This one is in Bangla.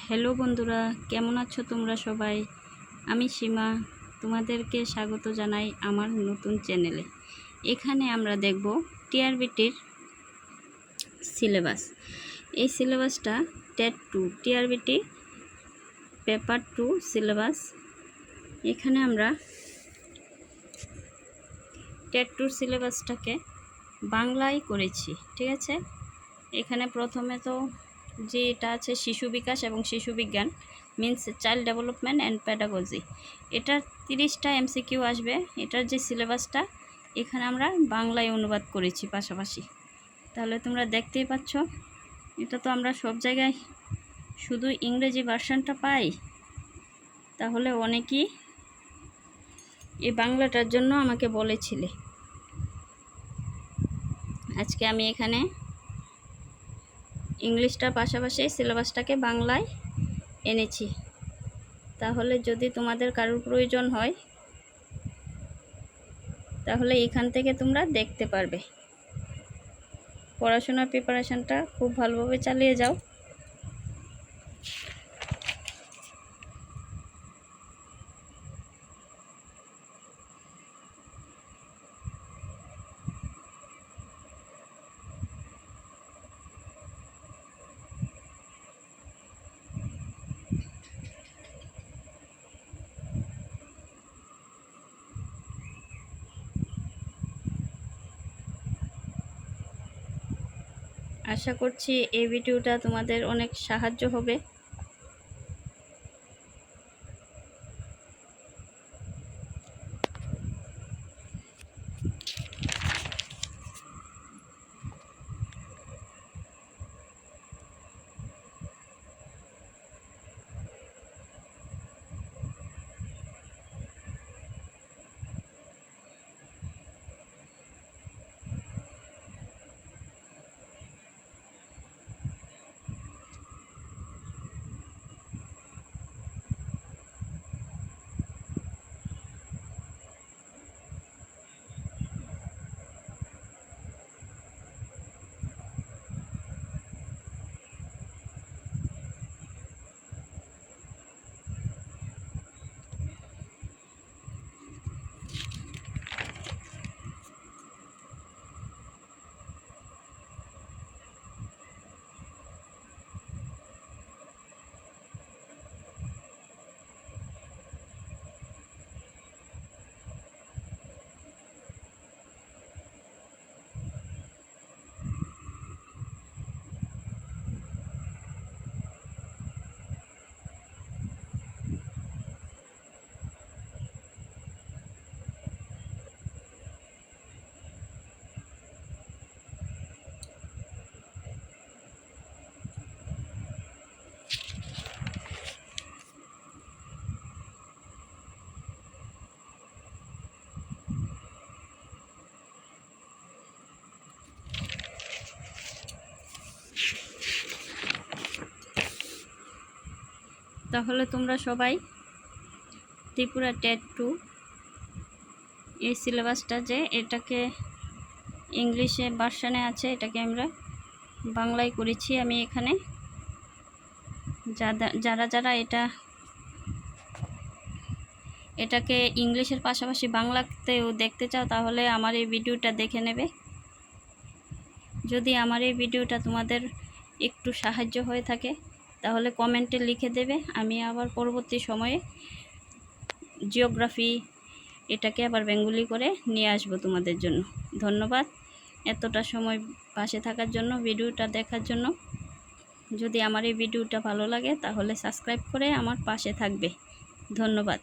হ্যালো বন্ধুরা, কেমন আছো তোমরা সবাই? আমি সীমা, তোমাদেরকে স্বাগত জানাই আমার নতুন চ্যানেলে। এখানে আমরা দেখব টিআরবিটির সিলেবাস। এই সিলেবাসটা টেট 2 টিআরবিটি পেপার 2 সিলেবাস। এখানে আমরা টেট 2 সিলেবাসটাকে বাংলায় করেছি, ঠিক আছে। এখানে প্রথমে তো যেটা আছে শিশু বিকাশ এবং শিশু বিজ্ঞান, means child development and pedagogy. এটার 30টা এমসিকিউ আসবে। এটার যে সিলেবাসটা এখানে আমরা বাংলায় অনুবাদ করেছি পাশাপাশি। তাহলে তোমরা দেখতেই পাচ্ছ, এটা তো আমরা সব জায়গায় শুধু ইংরেজি ভার্সানটা পাই। তাহলে অনেকেই এই বাংলাটার জন্য আমাকে বলেছিলে। আজকে আমি এখানে ইংলিশটার পাশাপাশি সিলেবাসটাকে বাংলায় এনেছি। তাহলে যদি তোমাদের কারোর প্রয়োজন হয় তাহলে এখান থেকে তোমরা দেখতে পারবে। পড়াশোনার প্রিপারেশনটা খুব ভালোভাবে চালিয়ে যাও। আশা করছি এই ভিডিওটা তোমাদের অনেক সাহায্য হবে। তাহলে তোমরা সবাই ত্রিপুরা টেট 2 এই সিলেবাসটা যে এটাকে ইংলিশে ভার্সানে আছে, এটাকে আমরা বাংলায় করেছি। আমি এখানে যারা যারা এটাকে ইংলিশের পাশাপাশি বাংলাতেও দেখতে চাও তাহলে আমার এই ভিডিওটা দেখে নেবে। যদি আমার এই ভিডিওটা তোমাদের একটু সাহায্য হয়ে থাকে তাহলে কমেন্টে লিখে দেবে। আমি আবার পরবর্তী সময়ে জিওগ্রাফি এটাকে আবার বেঙ্গলি করে নিয়ে আসবো তোমাদের জন্য। ধন্যবাদ এতটা সময় পাশে থাকার জন্য, ভিডিওটা দেখার জন্য। যদি আমার এই ভিডিওটা ভালো লাগে তাহলে সাবস্ক্রাইব করে আমার পাশে থাকবে। ধন্যবাদ।